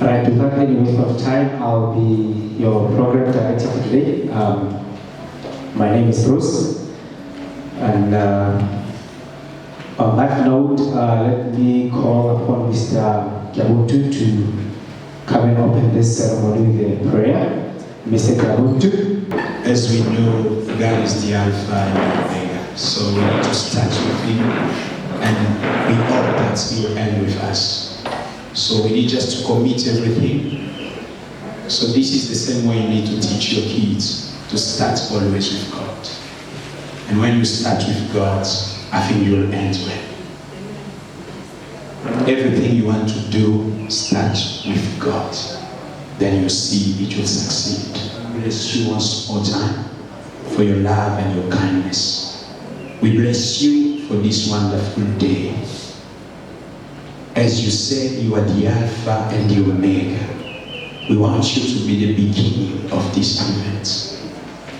Right, without any waste of time, I'll be your program director for today. My name is Bruce, and on that note, let me call upon Mr. Kiabutu to come and open this ceremony with a prayer. Mr. Kiabutu. As we know, God is the Alpha and Omega, so we need to start with Him, and we hope that He will end with us. So we need just to commit everything. So this is the same way you need to teach your kids, to start always with God. And when you start with God, I think you will end well. Everything you want to do, start with God. Then you see it will succeed. Bless you once more time for your love and your kindness. We bless you for this wonderful day. As you said, you are the Alpha and the Omega. We want you to be the beginning of this event.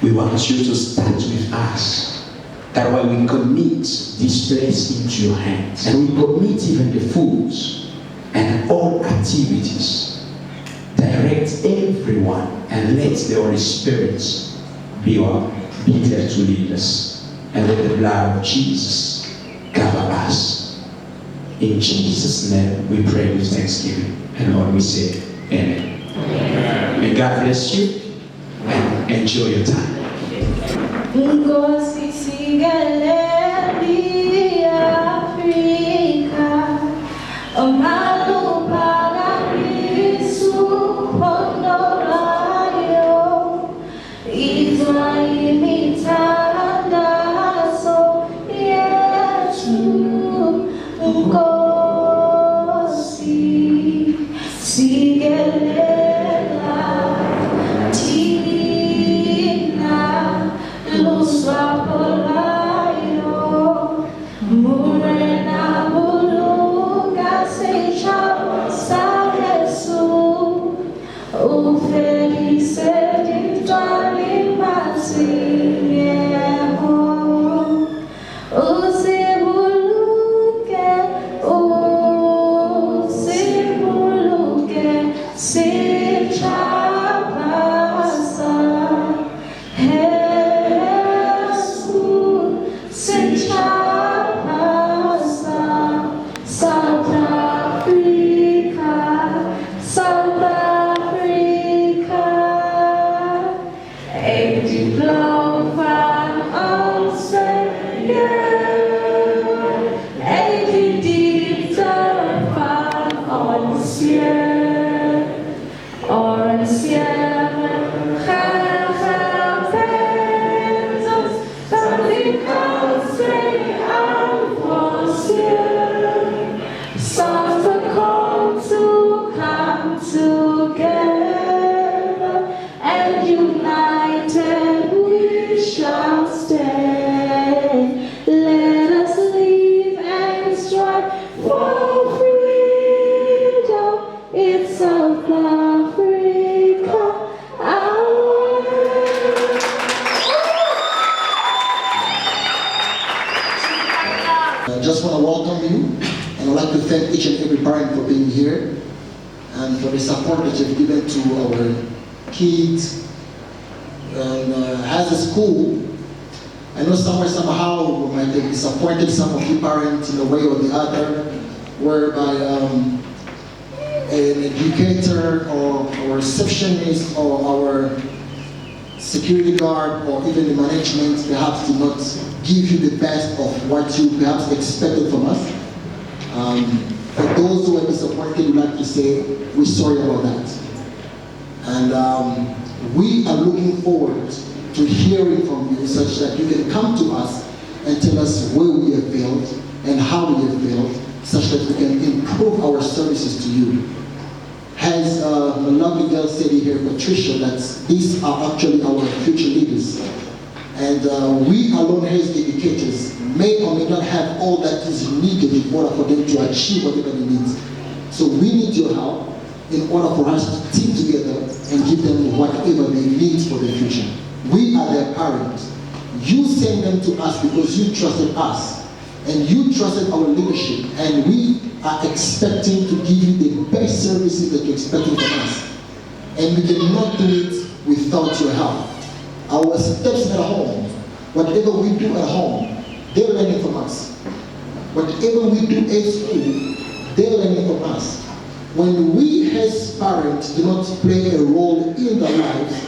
We want you to start with us. That way we commit this place into your hands. And we commit even the foods and all activities. Direct everyone and let the Holy Spirit be there to lead us. And let the blood of Jesus cover us. In Jesus' name we pray with thanksgiving. And Lord, we say amen. Amen. May God bless you and enjoy your time. I just want to welcome you, and I'd like to thank each and every parent for being here and for the support that you've given to our kids. And as a school, I know somehow we might have disappointed some of you parents in a way or the other, whereby an educator or a receptionist or our security guard or even the management perhaps did not give you the best of what you perhaps expected from us. For those who are disappointed, we'd like to say we're sorry about that. And we are looking forward to hearing from you such that you can come to us and tell us where we have failed and how we have failed, such that we can improve our services to you. As the lovely girl said here, Patricia, that these are actually our future leaders. And we alone as educators may or may not have all that is needed in order for them to achieve whatever they need. So we need your help in order for us to team together and give them whatever they need for the future. We are their parents. You send them to us because you trusted us and you trusted our leadership, and we are expecting to give you the best service services that you're expecting from us. And we cannot do it without your help. Our steps at home, whatever we do at home, they're learning from us. Whatever we do at school, they're learning from us. When we as parents do not play a role in their lives,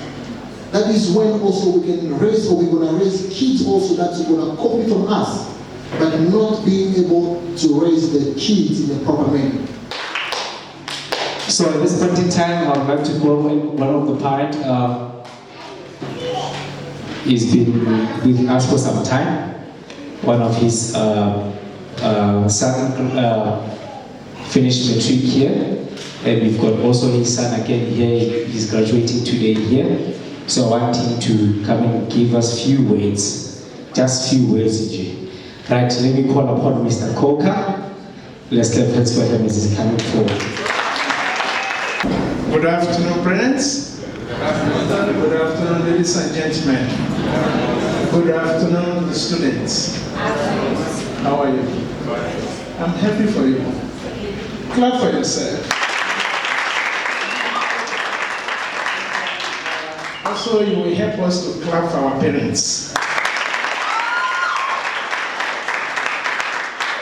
that is when also we can raise, or we're going to raise kids also that's going to copy from us, but not being able to raise the kids in a proper manner. So at this point in time, I would like to call one of the parents. He's been with us for some time. One of his son finished matric here, and we've got also his son again here. He's graduating today here. So I want him to come and give us few words, just few words, EJ. Right, let me call upon Mr. Coker. Let's clap hands for him as he's coming forward. Good afternoon, parents. Good afternoon, ladies and gentlemen. Good afternoon, students. How are you? I'm happy for you. Clap for yourself. Also, you will help us to clap for our parents.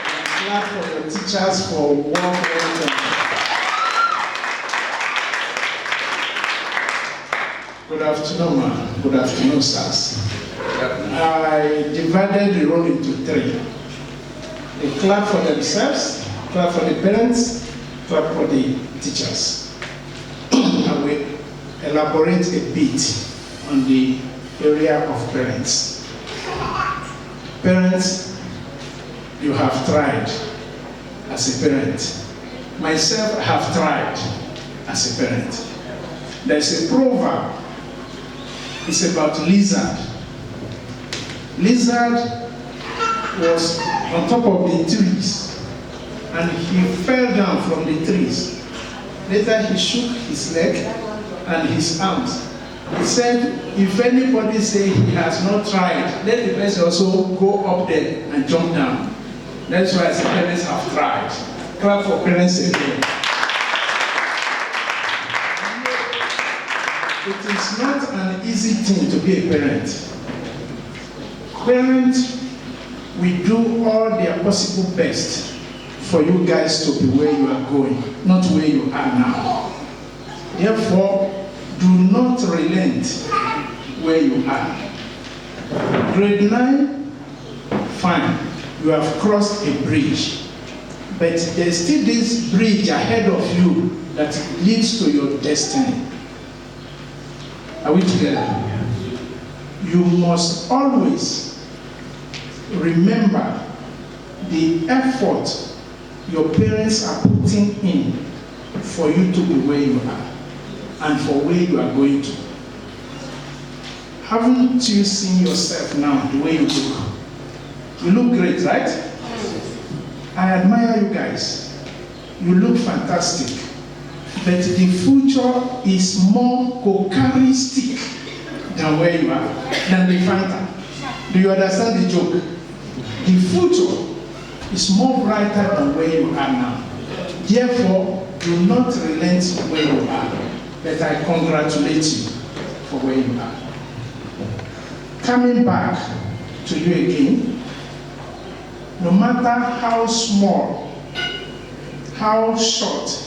And clap for your teachers for work well done. Good afternoon, ma'am. Good afternoon, sirs. I divided the role into three. They clap for themselves, clap for the parents, clap for the teachers. I will elaborate a bit on the area of parents. Parents, you have tried as a parent. Myself, I have tried as a parent. There's a proverb. It's about lizard. Lizard was on top of the trees and he fell down from the trees. Later he shook his leg and his arms. He said, if anybody say he has not tried, let the person also go up there and jump down. That's why the parents have tried. Clap for parents again. It is not an easy thing to be a parent. Parents, we do all their possible best for you guys to be where you are going, not where you are now. Therefore, do not relent where you are. Grade 9, fine, you have crossed a bridge. But there's still this bridge ahead of you that leads to your destiny. Are we together? You must always remember the effort your parents are putting in for you to be where you are and for where you are going to. Haven't you seen yourself now the way you look? You look great, right? I admire you guys. You look fantastic. But the future is more cocaristic than where you are, than the Fanta. Do you understand the joke? The future is more brighter than where you are now. Therefore, do not relent where you are. But I congratulate you for where you are. Coming back to you again, no matter how small, how short,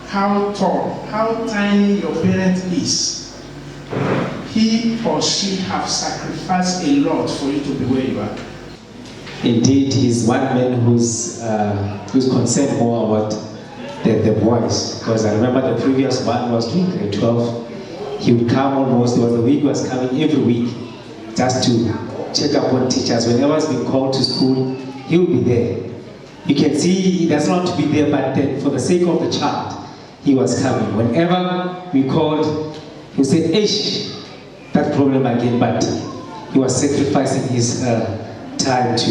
how tall, how tiny your parent is, he or she have sacrificed a lot for you to be where you are. Indeed, he's one man who's concerned more about the boys. Because I remember the previous one was doing grade 12. He would come almost, there was a week he was coming every week just to check up on teachers. Whenever he's been called to school, he will be there. You can see he doesn't want to be there, but then for the sake of the child, he was coming. Whenever we called, he would say, "Ish, that problem again," but he was sacrificing his time to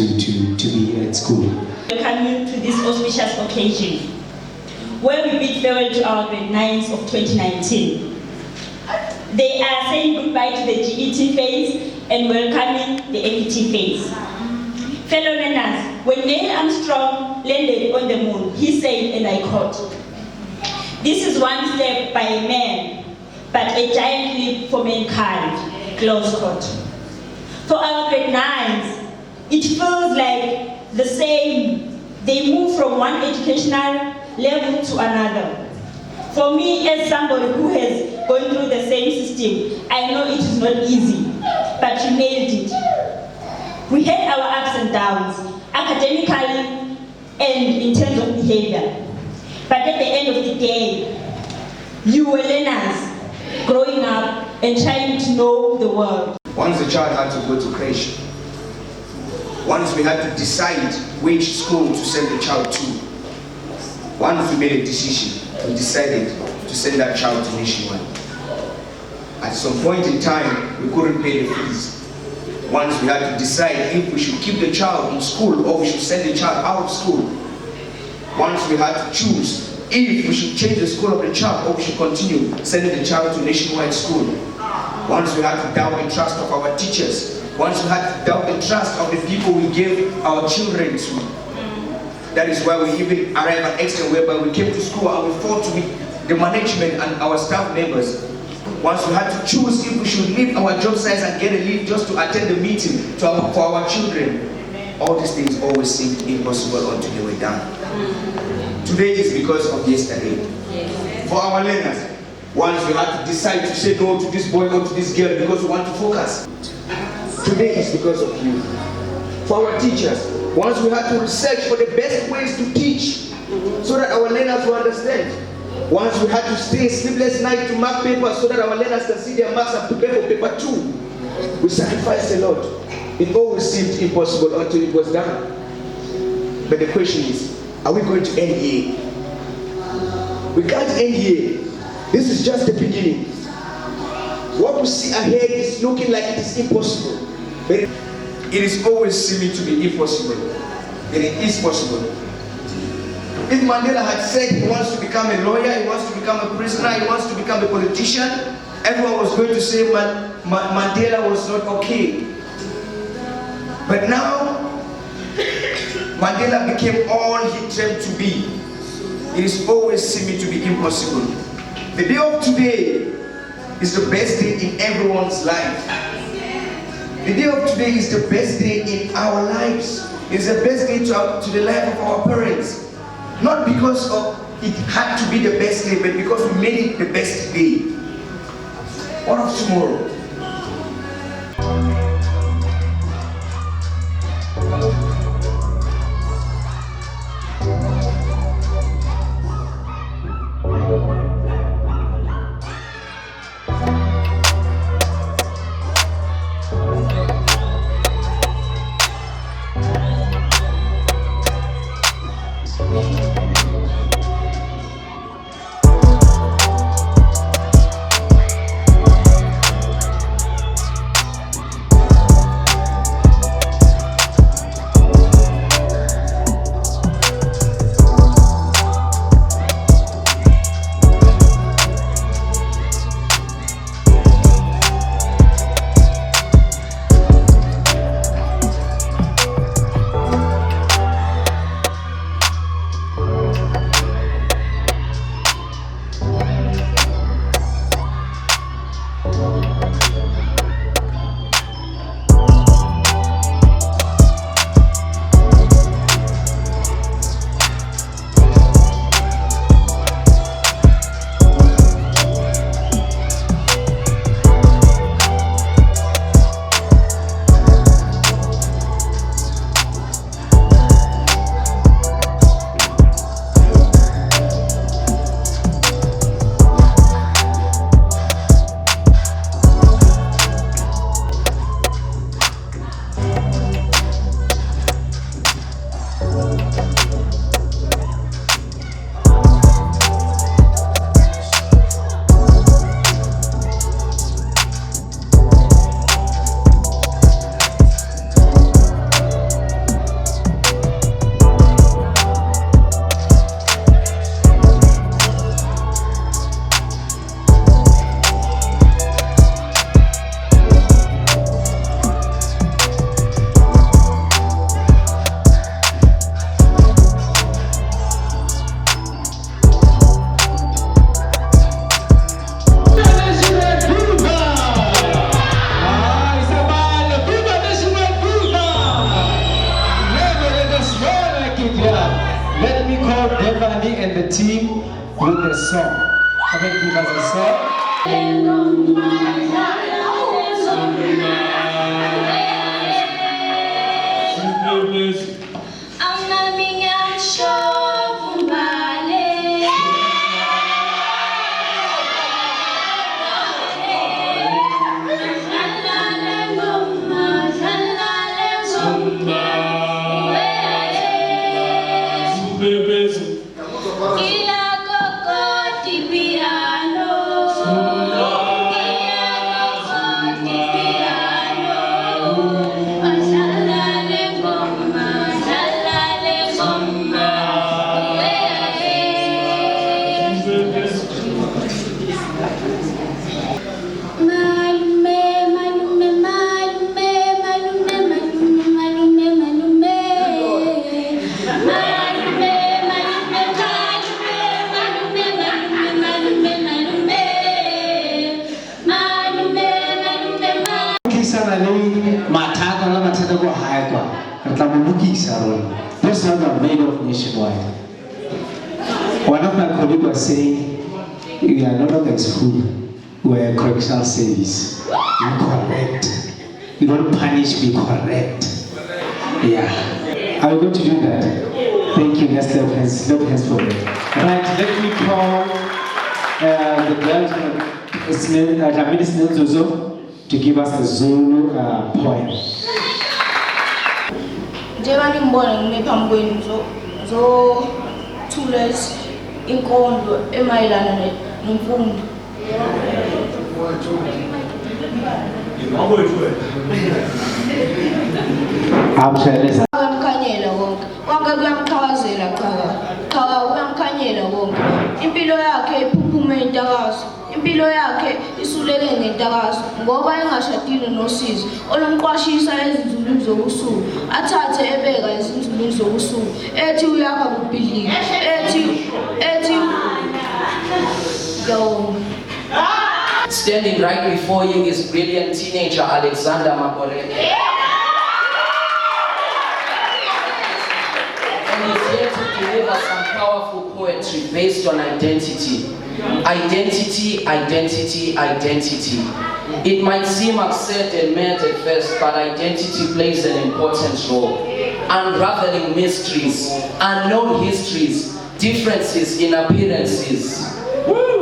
be at school. Welcome to this auspicious occasion, where we bid farewell to our grade 9s of 2019. They are saying goodbye to the GET phase and welcoming the APT phase. Fellow learners, when Neil Armstrong landed on the moon, he said, and I quote, This is one step by man, but a giant leap for mankind. Close quote. For our grade 9s, it feels like the same. They move from one educational level to another. For me, as somebody who has gone through the same system, I know it is not easy, but you nailed it. We had our ups and downs, academically and in terms of behavior. But at the end of the day, you were learners, growing up and trying to know the world. Once the child had to go to creche, once we had to decide which school to send the child to, once we made a decision, we decided to send that child to Nationwide. At some point in time, we couldn't pay the fees. Once we had to decide if we should keep the child in school or we should send the child out of school. Once we had to choose if we should change the school of the child or we should continue sending the child to Nationwide school. Once we had to doubt the trust of our teachers. Once we had to doubt the trust of the people we gave our children to. That is why we even arrived at an extent whereby we came to school and we fought with the management and our staff members. Once we had to choose if we should leave our job sites and get a leave just to attend the meeting for our children. All these things always seemed impossible until they were done. Today is because of yesterday. For our learners, once we had to decide to say no to this boy or to this girl because we want to focus. Today is because of you. For our teachers, once we had to research for the best ways to teach so that our learners will understand. Once we had to stay sleepless night to mark papers so that our learners can see their marks and prepare for paper 2. We sacrificed a lot. It always seemed impossible until it was done. But the question is, are we going to end here? We can't end here. This is just the beginning. What we see ahead is looking like it is impossible. But it is always seeming to be impossible. But it is possible. If Mandela had said he wants to become a lawyer, he wants to become a prisoner, he wants to become a politician, everyone was going to say Mandela was not okay. But now, Mandela became all he dreamed to be. It is always seeming to be impossible. The day of today is the best day in everyone's life. The day of today is the best day in our lives. It's the best day to the life of our parents. Not because it had to be the best day, but because we made it the best day. What of tomorrow? with a song. Come and give us a song. Ang naming ang show bumalik. Shalale bomba, shalale bomba. Kila koko di piano. Kila koko di piano. Shalale bomba, shalale bomba. Malume, malume, malume, malume, malume, malume, malume. Malume, malume, malume, malume, malume, malume. Malume, malume, malume. Kisa na le mathata la mathata go haya kwa. Re tla mo lokisa rona. This one are made of nationwide. One of my colleagues was saying, we are no longer in school, we are a correctional service. We correct. We don't punish, we correct. Yeah. Are we going to do that? Thank you. Let's clap hands for me. Right, let me call the girls from Dlamini Snelzozo to give us the Zulu poem. Njengoba ngimbona ngime phambi kwenu thula inkondlo emayelana nemfundo. Kuyamkhanyela konke kuyamchazela cha kuyamkhanyela konke. Impilo yakhe iphuphume intakazo. Impilo yakhe isuleke ngentakazo ngoba engashadile noSizwe olomqwashisa ezinzulwini zobusuku athathe ebeka ezinzulwini zobusuku ethi uyakha kubhidlika ethi go. Standing right before you is brilliant teenager Alexander Makorele. And he's here to deliver some powerful poetry based on identity. Identity, identity, identity. It might seem absurd and mad at first, but identity plays an important role. Unraveling mysteries, unknown histories, differences in appearances.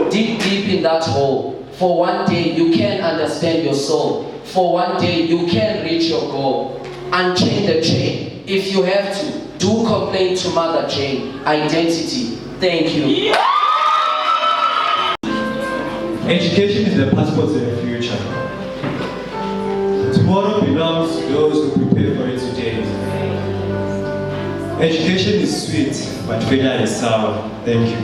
Dig deep in that hole. For one day you can understand your soul. For one day you can reach your goal. Unchain the chain. If you have to, do complain to Mother Jane. Identity. Thank you. Education is the passport to the future. Tomorrow belongs to those who prepare for it today. Education is sweet, but failure is sour. Thank you.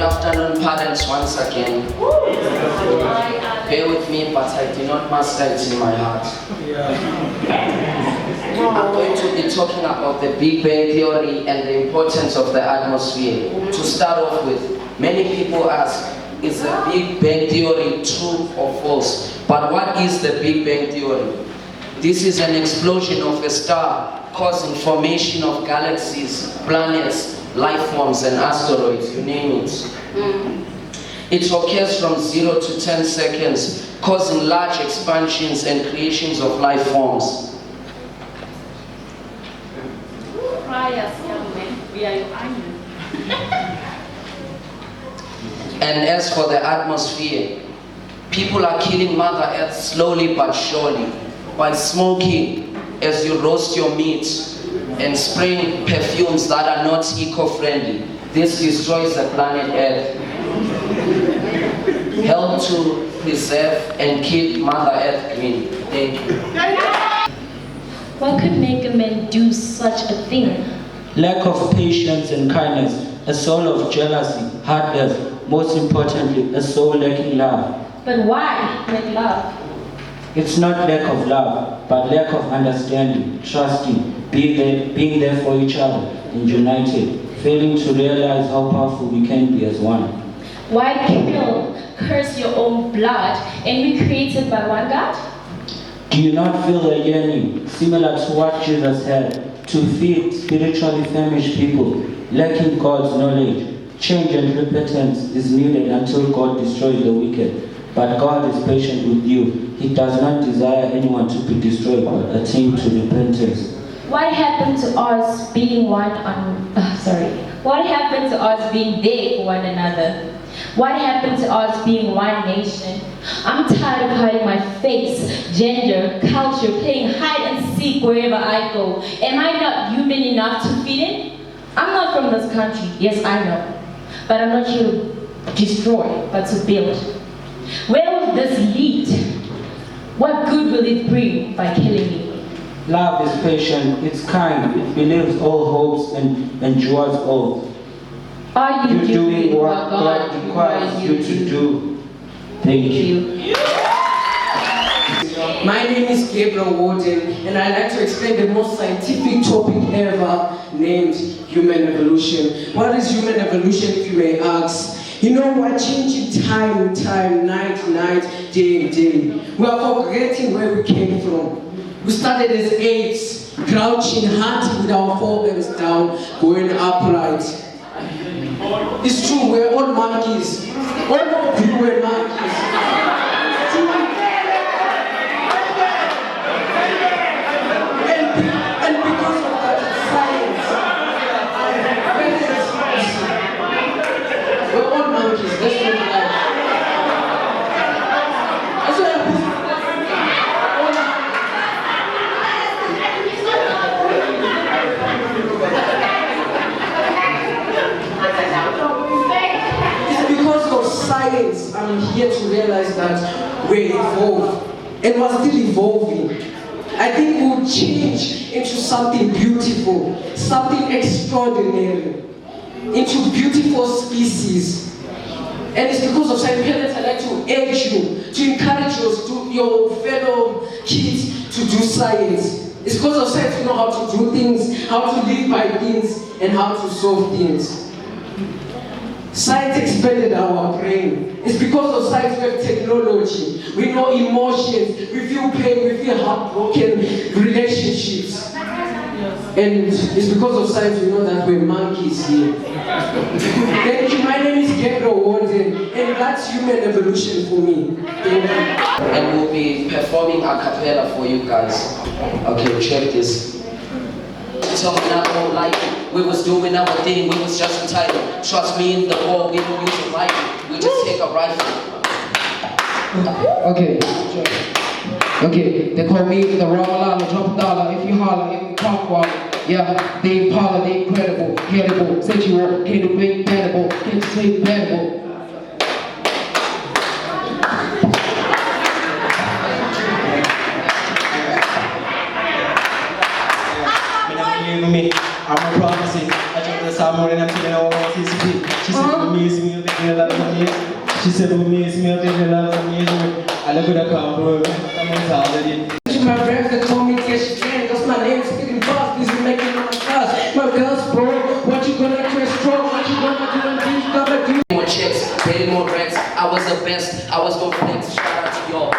afternoon, parents, once again. Bear with me, but I do not master it in my heart. I'm going to be talking about the Big Bang Theory and the importance of the atmosphere. To start off with, many people ask, is the Big Bang Theory true or false? But what is the Big Bang Theory? This is an explosion of a star causing formation of galaxies, planets, life forms and asteroids, you name it. It occurs from 0 to 10 seconds, causing large expansions and creations of life forms. And as for the atmosphere, people are killing Mother Earth slowly but surely by smoking as you roast your meat and spraying perfumes that are not eco-friendly. This destroys the planet Earth. Help to preserve and keep Mother Earth green. Thank you. What could make a man do such a thing? Lack of patience and kindness, a soul of jealousy, hardness, most importantly, a soul lacking love. But why make love? It's not lack of love, but lack of understanding, trusting, being there for each other, and united, failing to realize how powerful we can be as one. Why kill, curse your own blood, and be created by one God? Do you not feel a yearning, similar to what Jesus had, to feed spiritually famished people, lacking God's knowledge? Change and repentance is needed until God destroys the wicked. But God is patient with you. He does not desire anyone to be destroyed, but attain to repentance. What happened to us being What happened to us being there for one another? What happened to us being one nation? I'm tired of hiding my face, gender, culture, playing hide and seek wherever I go. Am I not human enough to fit in? I'm not from this country, yes I know. But I'm not here to destroy, but to build. Where will this lead? What good will it bring by killing me? Love is patient, it's kind, it believes all hopes and endures all. Are you doing what God requires you to do? Thank you. My name is Gabriel Warden, and I'd like to explain the most scientific topic ever named human evolution. What is human evolution, if you may ask? You know, we're changing time, night, day. We are forgetting where we came from. We started as apes, crouching, hunting with our forelimbs down, going upright. It's true, we're all monkeys. All of you were monkeys. And because of that, science, we're all monkeys. That's what we like. It's because of science I'm here to realize that we're evolved and we're still evolving. I think we'll change into something beautiful, something extraordinary, into beautiful species. And it's because of science. Parents, I'd like to urge you, to encourage your fellow kids to do science. It's because of science we know how to do things, how to live by things, and how to solve things. Science expanded our brain. It's because of science we have technology. We know emotions, we feel pain, we feel heartbroken relationships. And it's because of science we know that we're monkeys here. Thank you. My name is Gabriel Warden, and that's human evolution for me. Thank you. And we'll be performing a cappella for you guys. Okay, check this. Talking about like we was doing our thing, we was just entitled. Trust me in the war, we don't use a rifle, we just take a rifle. Okay, they call me the Ramalala, drop dollar, if you holler, if you talk while, yeah, they Impala, they incredible, credible, sensual, can't make bannable, can't say bannable. I'm a prophecy. I took the Samuel and I'm telling her what is it. She said, amazing music, I love amazing. She said amazing music, I love amazing. I love the camera, I'm already. My breath that told me that she can, cause my name's getting fast, this is making my class. My girl's broke, what you gonna do is strong, what you gonna do and do, gonna do. More checks, getting more racks. I was the best, I was gonna flex. Shout out to y'all.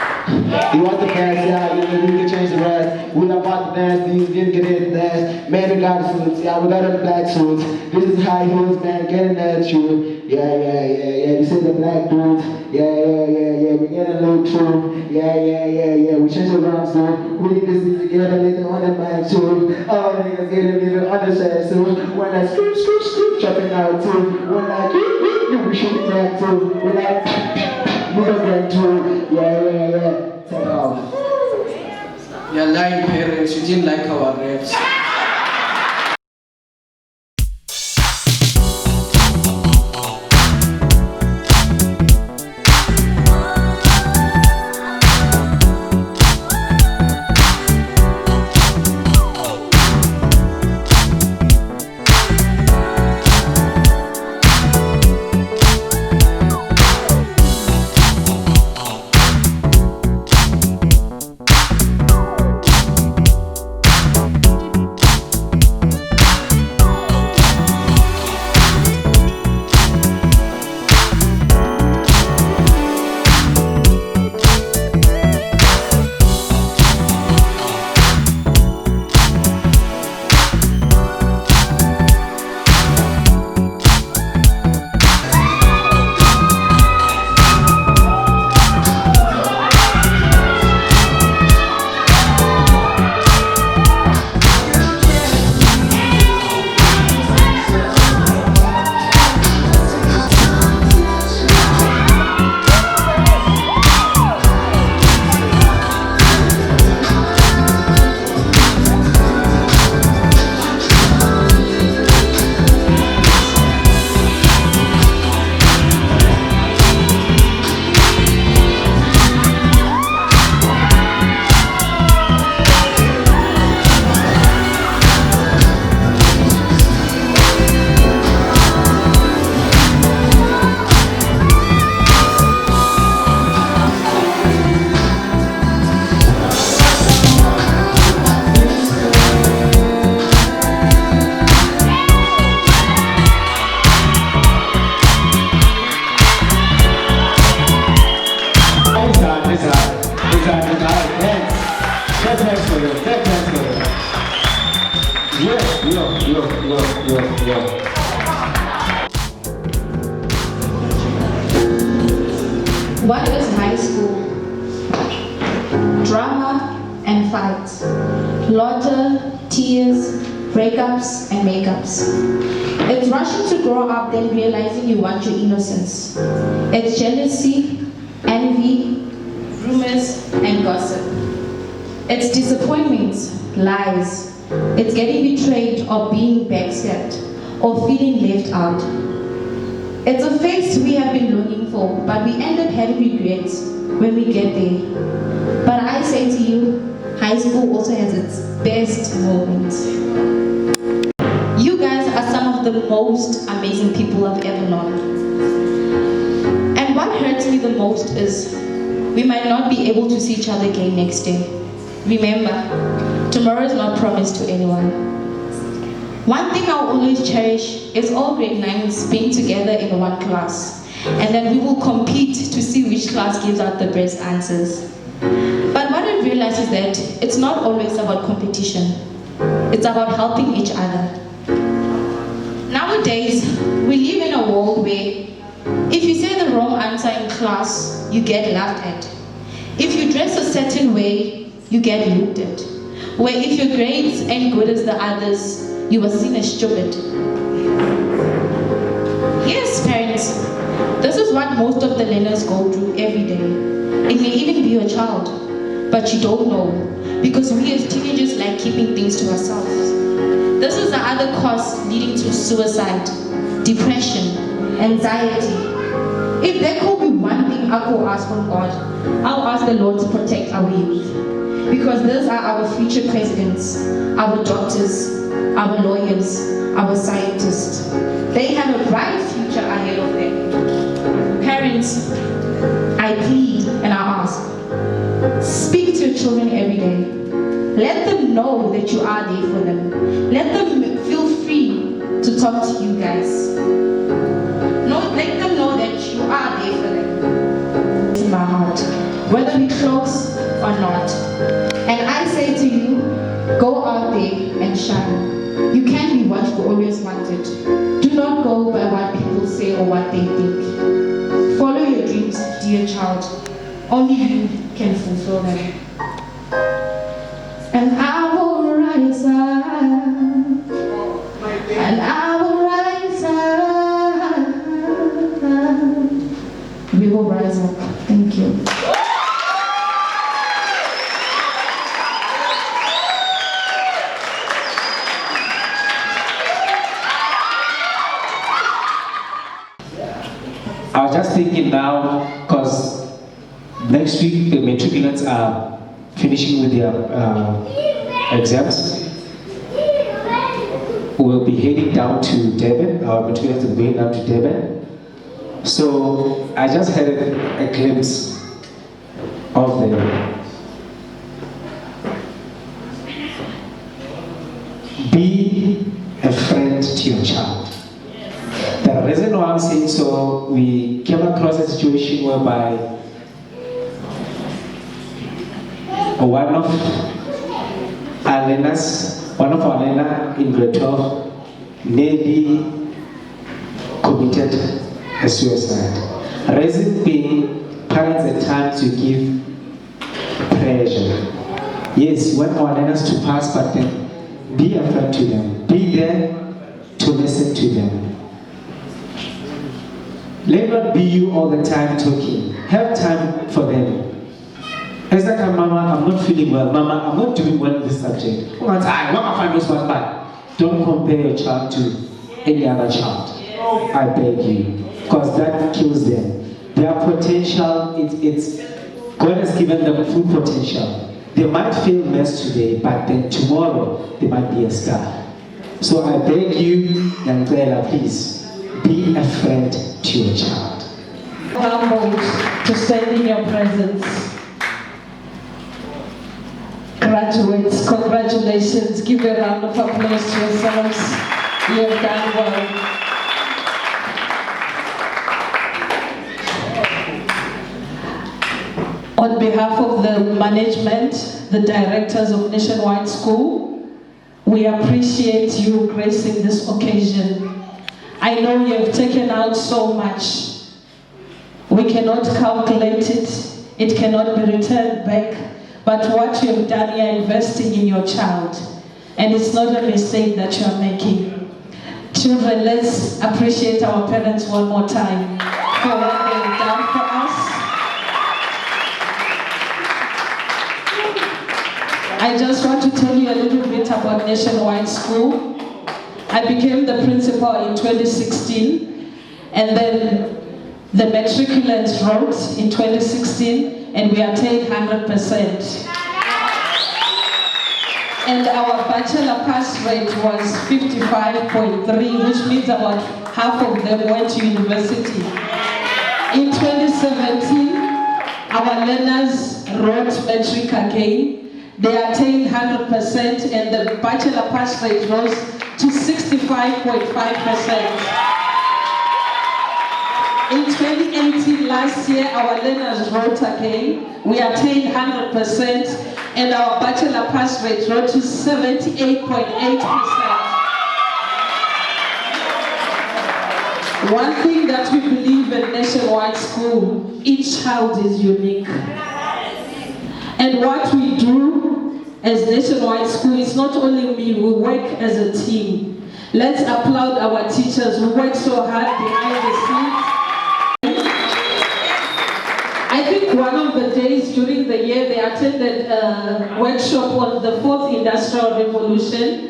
You want the best, yeah, you can change the rest. We don't want the dance, you didn't get in the dance. Man, we got the suits, yeah, we got the black suits. This is high heels, man, getting at you. Yeah, you see the black boots. Yeah, we get a little true. Yeah, we change the rhymes too. We need this to get a little on the mic too. All niggas get a little on the side too. When I scoop, chopping out too. When I we shoot back too. When I move back too. Yeah. Take off. You're lying, parents, you didn't like our raps. What is high school? Drama and fights, laughter, tears, breakups and makeups. It's rushing to grow up, then realizing you want your innocence. It's jealousy, envy, rumors and gossip. It's disappointments, lies. It's getting betrayed or being backstabbed or feeling left out. It's a phase we have been longing for, but we end up having regrets when we get there. But I say to you, high school also has its best moments. You guys are some of the most amazing people I've ever known. And what hurts me the most is we might not be able to see each other again next day. Remember, tomorrow is not promised to anyone. One thing I'll always cherish is all grade 9s being together in one class, and then we will compete to see which class gives out the best answers. But what I realized is that it's not always about competition. It's about helping each other. Nowadays, we live in a world where if you say the wrong answer in class, you get laughed at. If you dress a certain way, you get looked at. Where if your grades ain't good as the others, you were seen as stupid. Yes, parents, this is what most of the learners go through every day. It may even be your child, but you don't know, because we as teenagers like keeping things to ourselves. This is the other cause leading to suicide, depression, anxiety. If there could be one thing I could ask from God, I'll ask the Lord to protect our youth. Because these are our future presidents, our doctors, our lawyers, our scientists. They have a bright future ahead of them. Parents, I plead and I ask, speak to your children every day. Let them know that you are there for them. Let them feel free to talk to you guys. Let them know that you are there for them. It's in my heart, whether we close or not. And I say to you, go out there and shine. You can be what you always wanted. Do not go by what people say or what they think. Follow your dreams, dear child. Only you can fulfill them. And I will rise up. And I will rise up. We will rise up. Thank you. I was just thinking now, because next week the matriculants are finishing with their exams. We'll be heading down to Devon. Our matriculants will be heading down to Devon. So I just had a glimpse of them. Be a friend to your child. The reason why I'm saying so, we came across a situation whereby one of our learners in grade 12 nearly committed a suicide. Reason being, parents at times to give pressure. Yes, we want our learners to pass, but then be a friend to them. Be there to listen to them. Let not be you all the time talking. Have time for them. It's like, Mama, I'm not feeling well. Mama, I'm not doing well in this subject. Don't compare your child to any other child. I beg you. Because that kills them. Their potential, God has given them full potential. They might fail maths today, but then tomorrow they might be a star. So I beg you, Nangela, please, be a friend to your child. Humbled to stand in your presence. Graduates, congratulations. Give a round of applause to yourselves. You have done well. On behalf of the management, the directors of Nationwide School, we appreciate you gracing this occasion. I know you have taken out so much. We cannot calculate it. It cannot be returned back. But what you have done, you are investing in your child. And it's not a mistake that you are making. Children, let's appreciate our parents one more time for what they have done for us. I just want to tell you a little bit about Nationwide School. I became the principal in 2016, and then the matriculants wrote in 2016, and we attained 100%. And our bachelor pass rate was 55.3, which means about half of them went to university. In 2017, our learners wrote matric again. They attained 100%, and the bachelor pass rate rose to 65.5%. In 2018, last year, our learners wrote again. We attained 100%, and our bachelor pass rate rose to 78.8%. One thing that we believe in Nationwide School, each child is unique. And what we do as Nationwide School is not only me, we work as a team. Let's applaud our teachers who work so hard behind the scenes. I think one of the days during the year they attended a workshop on the 4th Industrial Revolution,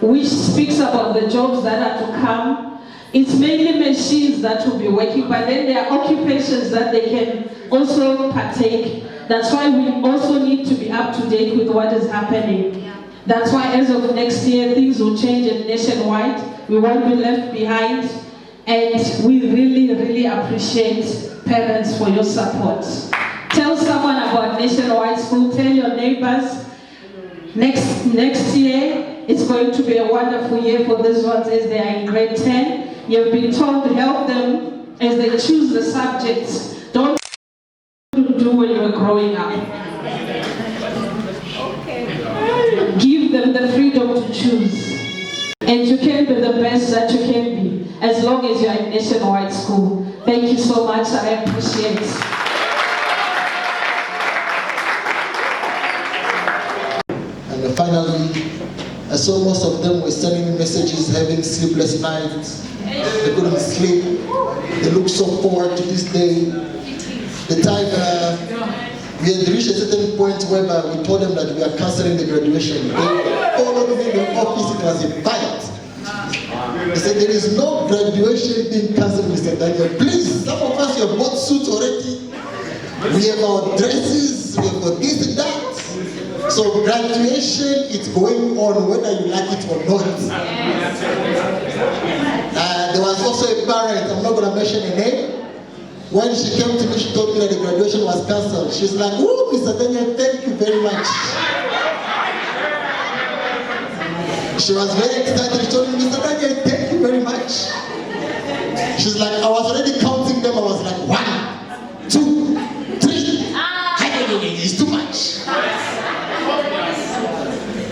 which speaks about the jobs that are to come. It's mainly machines that will be working, but then there are occupations that they can also partake. That's why we also need to be up to date with what is happening. That's why as of next year, things will change at Nationwide. We won't be left behind. And we really, really appreciate parents for your support. Tell someone about Nationwide School. Tell your neighbors. Next year, it's going to be a wonderful year for these ones as they are in grade 10. You've been told to help them as they choose the subjects. Don't do when you were growing up. Give them the freedom to choose. And you can be the best that you can be, as long as you are in Nationwide School. Thank you so much, I appreciate it. And finally, I saw most of them were sending me messages, having sleepless nights. They couldn't sleep. They look so forward to this day. The time we had reached a certain point whereby we told them that we are cancelling the graduation. They all over the office, it was a fight. They said, there is no graduation being cancelled, Mr. Daniel. Please, some of us have bought suits already. We have our dresses, we have got this and that. So graduation is going on whether you like it or not. There was also a parent, I'm not going to mention her name. When she came to me, she told me that the graduation was cancelled. She's like, oh, Mr. Daniel, thank you very much. She was very excited. She told me, Mr. Daniel, thank you very much. She's like, I was already counting them. I was like, 1, 2, 3. It's too much.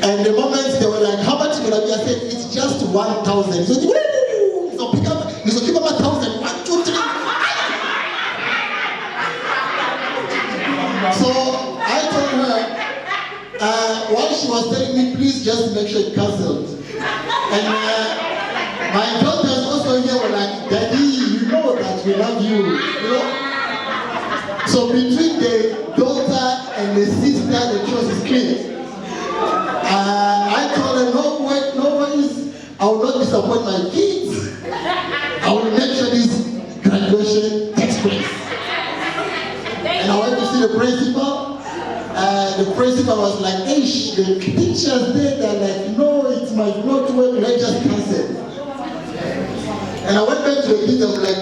And the moment they were like, how much will I be? I said, it's just 1,000. So, keep up 1,000. 1, 2, 3. So I told her, while she was telling me, please just make sure it cancelled. And my daughters also here were like, Daddy, you know that we love you, you know? So between the daughter and the sister, the choice is clear. I told her, no worries, I will not disappoint my kids. I will make sure this graduation takes place. And I went to see the principal. The principal was like, hey, the teachers there, they're like, no, it might not work, let's just cancel. And I went back to the kids, I was like,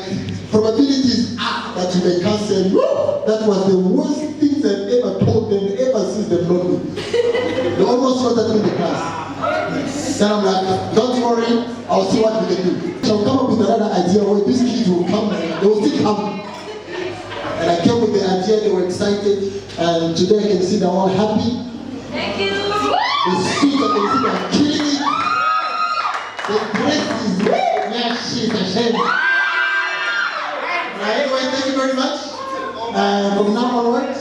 probabilities are that you may cancel. Woo! That was the worst thing I've ever told them, ever since they've known me. They almost wrote that in the class. Then I'm like, don't worry, I'll see what we can do. So I'll come up with another idea where these kids will come, they will still come. And I came with the idea, they were excited, and today I can see they're all happy. Thank you. The speaker, I can see they're killing it. The dress is, yeah, she's ashamed. Anyway, thank you very much. From now onwards,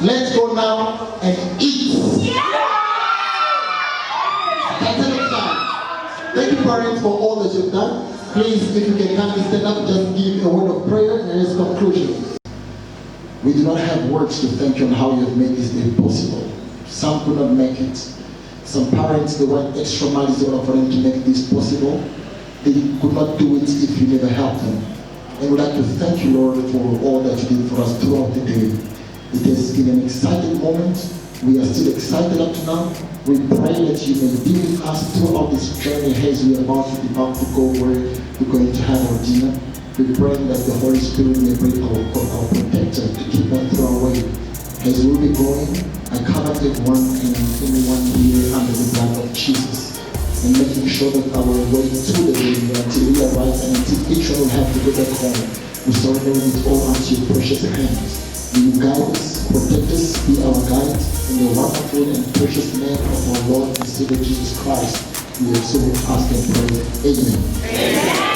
let's go now and eat. Thank you, parents, for all that you've done. Please, if you can kindly stand up, just give a word of prayer and its conclusion. We do not have words to thank you on how you have made this day possible. Some could not make it. Some parents, they went extra miles for them to make this possible. They could not do it if you never helped them. And we'd like to thank you, Lord, for all that you did for us throughout the day. It has been an exciting moment. We are still excited up to now. We pray that you may be with us throughout this journey as we are about to go where we're going to have our dinner. We pray that the Holy Spirit may be our protector to keep us through our way. As we'll be going, I cover everyone and anyone here under the blood of Jesus, and making sure that our way through the day until we arrive and until each one will have to go back home, we surrender it all unto your precious hands. May you guide us, protect us, be our guide, in the wonderful and precious name of our Lord and Savior Jesus Christ. We also ask and pray. Amen. Amen.